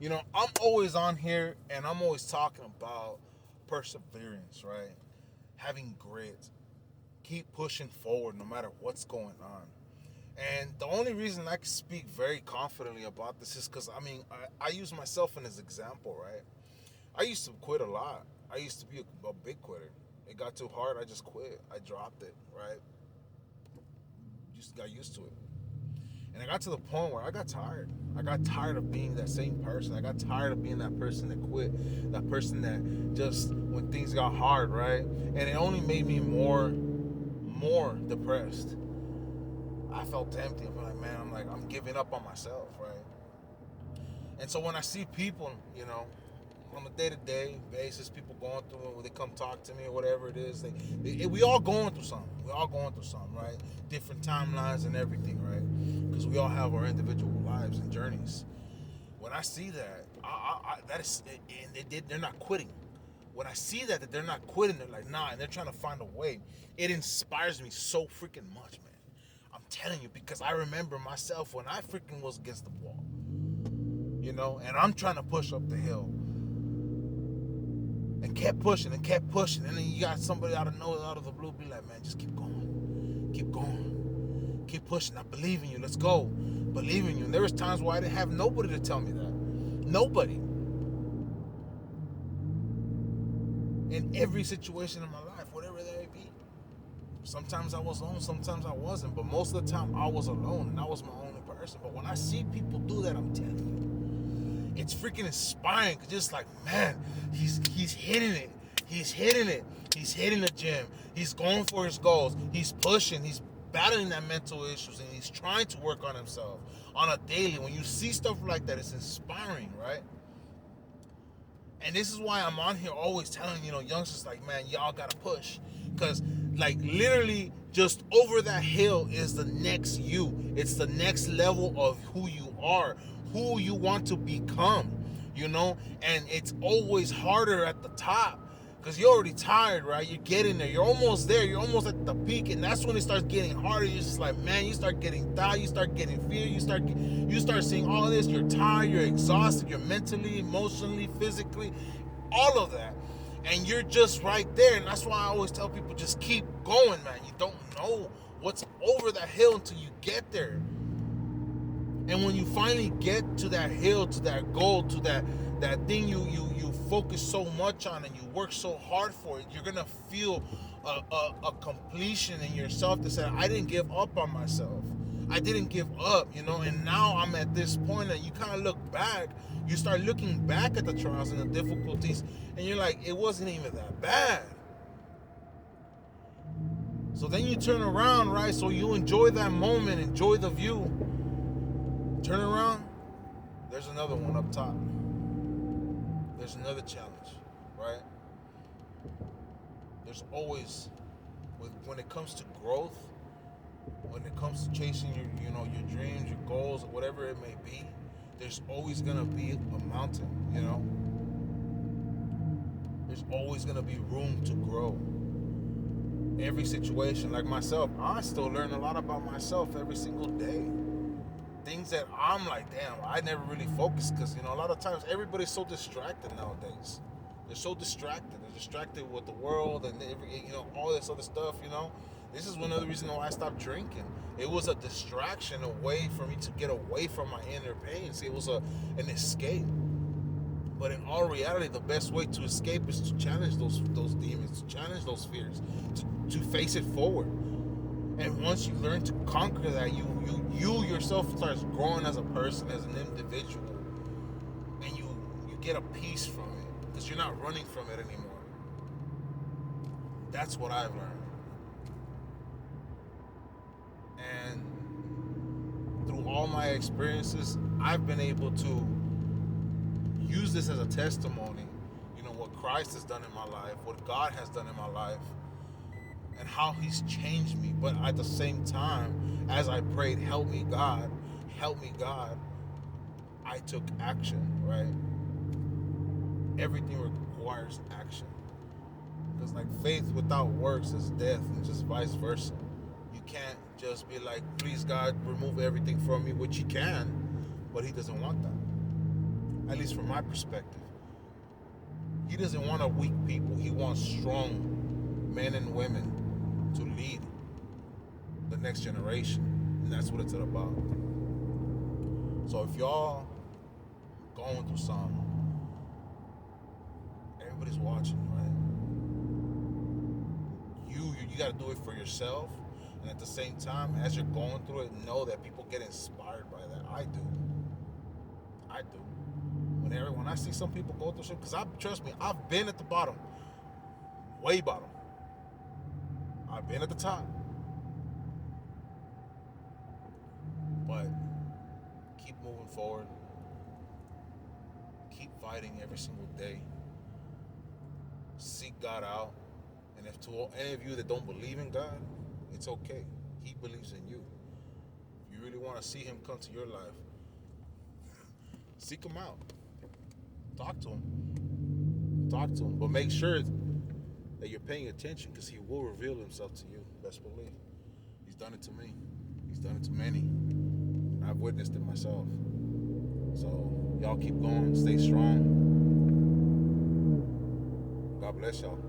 I'm always on here and I'm always talking about perseverance, right? Having grit, keep pushing forward no matter what's going on. And the only reason I can speak very confidently about this is because I use myself as an example, right? I used to quit a lot. I used to be a big quitter. It got too hard. I just quit. I dropped it, right? Just got used to it. And I got to the point where I got tired. I got tired of being that same person. I got tired of being that person that quit, that person that just when things got hard, right? And it only made me more depressed. I felt empty. I'm like, man, I'm giving up on myself, right? And so when I see people, on a day-to-day basis, people going through it, when they come talk to me or whatever it is, we all going through something. We all going through something, right? Different timelines and everything, right? Because we all have our individual lives and journeys. When I see that, that is, and they're not quitting. When I see that they're not quitting, they're like, nah, and they're trying to find a way. It inspires me so freaking much, man. I'm telling you, because I remember myself when I freaking was against the wall, and I'm trying to push up the hill and kept pushing, and then you got somebody out of nowhere, out of the blue, be like, man, just keep going, keep pushing. I believe in you. Let's go. Believe in you. And there was times where I didn't have nobody to tell me that. Nobody. In every situation in my life, whatever that may be. Sometimes I was alone, sometimes I wasn't, but most of the time I was alone and I was my only person. But when I see people do that, I'm telling you, it's freaking inspiring. Cause just like, man, he's hitting it. He's hitting it. He's hitting the gym. He's going for his goals. He's pushing. He's battling that mental issues and he's trying to work on himself on a daily. When you see stuff like that, it's inspiring, right? And this is why I'm on here always telling, youngsters like, man, y'all gotta push. Because, like, literally just over that hill is the next you. It's the next level of who you are, who you want to become, And it's always harder at the top because you're already tired, right? You're getting there. You're almost there. You're almost at the peak, and that's when it starts getting harder. You're just like, man, you start getting doubt. You start getting fear. You start seeing all of this. You're tired. You're exhausted. You're mentally, emotionally, physically, all of that, and you're just right there. And that's why I always tell people, just keep going, man. You don't know what's over that hill until you get there. And when you finally get to that hill, to that goal, to that thing you focus so much on and you work so hard for it, you're gonna feel a completion in yourself that said, I didn't give up on myself. I didn't give up, and now I'm at this point that you kind of look back, you start looking back at the trials and the difficulties, and you're like, it wasn't even that bad. So then you turn around, right? So you enjoy that moment, enjoy the view. Turn around, there's another one up top. There's another challenge, right? There's always, when it comes to growth, when it comes to chasing your dreams, your goals, whatever it may be, there's always gonna be a mountain, There's always gonna be room to grow. Every situation, like myself, I still learn a lot about myself every single day. Things that I'm like, damn, I never really focused because, a lot of times everybody's so distracted nowadays. They're so distracted. They're distracted with the world and all this other stuff. This is one of the reasons why I stopped drinking. It was a distraction, a way for me to get away from my inner pain. See, it was an escape. But in all reality, the best way to escape is to challenge those demons, to challenge those fears, to face it forward. And once you learn to conquer that, you yourself starts growing as a person, as an individual, and you get a peace from it because you're not running from it anymore. That's what I've learned. And through all my experiences, I've been able to use this as a testimony, what Christ has done in my life, what God has done in my life, and how he's changed me. But at the same time, as I prayed, help me God, I took action, right? Everything requires action. Because like faith without works is death, and just vice versa. You can't just be like, please God, remove everything from me, which he can, but he doesn't want that. at least from my perspective. He doesn't want a weak people. He wants strong men and women to lead the next generation. And that's what it's about. So if y'all going through something, everybody's watching, right? You got to do it for yourself. And at the same time, as you're going through it, know that people get inspired by that. I do. When I see some people go through shit, because trust me, I've been at the bottom, way bottom. I've been at the top, but keep moving forward. Keep fighting every single day. Seek God out, and if to any of you that don't believe in God, it's okay. He believes in you. If you really want to see Him come to your life, seek Him out. Talk to him, but make sure that you're paying attention, because He will reveal Himself to you. Best believe. He's done it to me. He's done it to many. I've witnessed it myself. So y'all keep going, stay strong. God bless y'all.